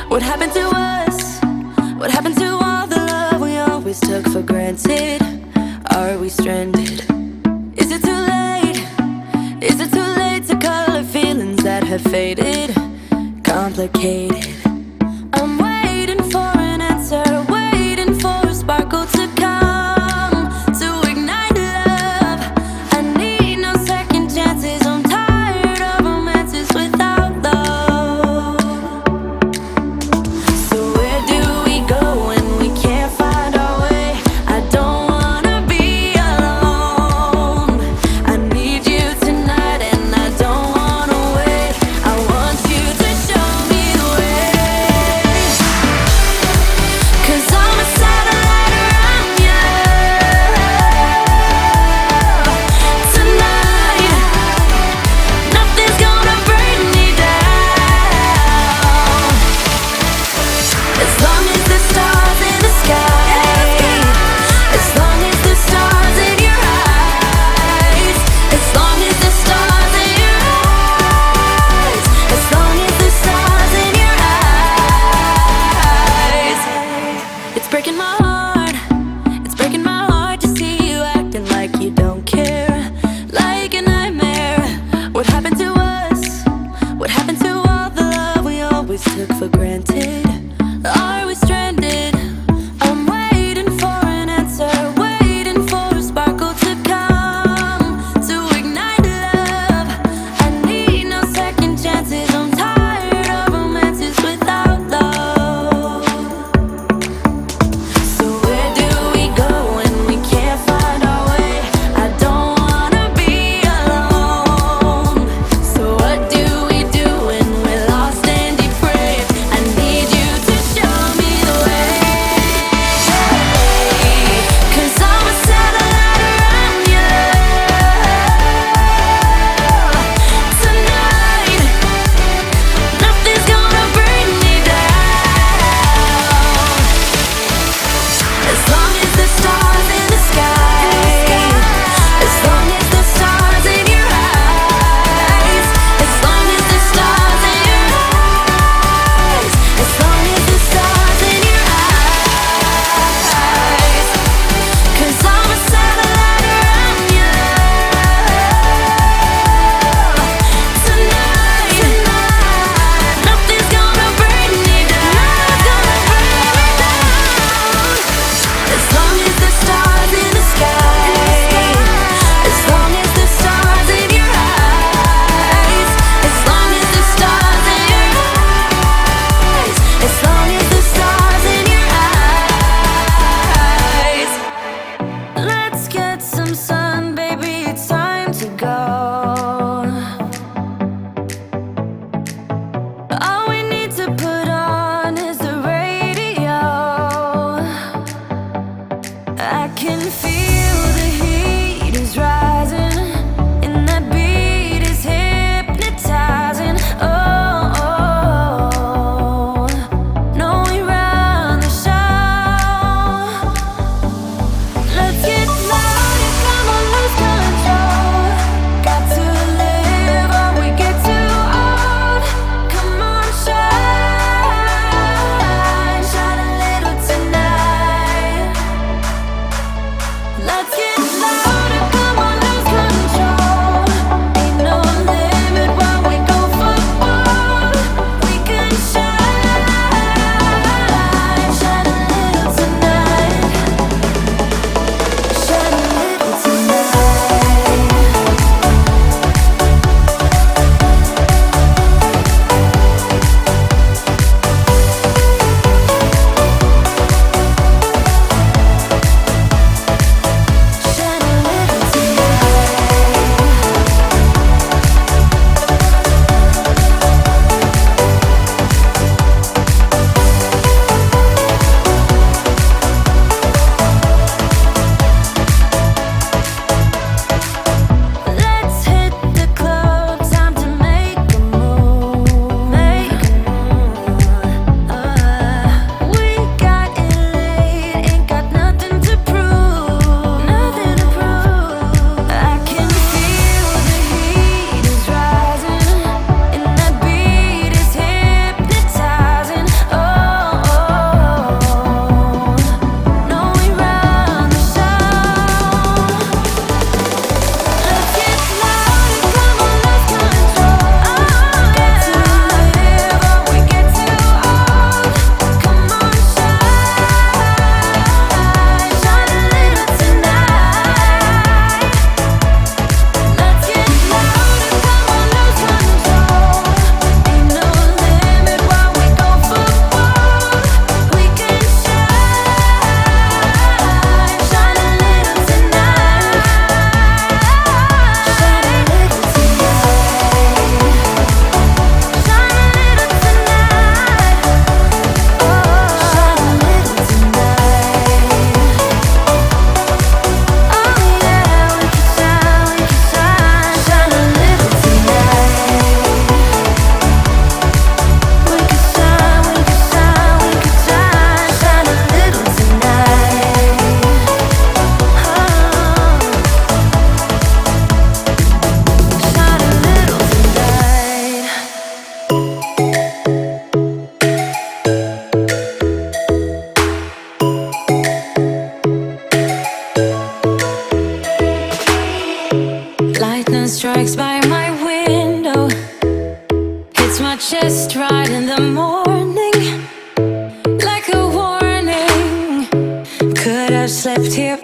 What happened to us? What happened to all the love we always took for granted? Are we stranded? Is it too late? Is it too late to color feelings that have faded? Complicated. I'm waiting for an answer, waiting for a sparkle to come to ignite love. I need no second chances. I'm tired of romances without love. So where do we go when we can't find our way? I don't wanna be alone. I need you tonight and I don't wanna wait. I want you to show me the way. 'Cause I'm a satellite around you tonight. Nothing's gonna bring me down. As long as the stars in the sky, as long as the stars in your eyes, as long as the stars in your eyes, as long as the stars in your eyes. It's breaking my heart, it's breaking my heart to see you acting like you don't care, like a nightmare. What happened to us? What happened to all the love we always took for granted? Are we stranded? I'm waiting for an answer, waiting for a sparkle to come to ignite love. I need no second chances. I'm tired of romances without love. So where do we go when we can't find our way? I don't wanna be alone. So what do we do when we're lost and depraved? I beats my chest right in the morning, like a warning. Could have slept here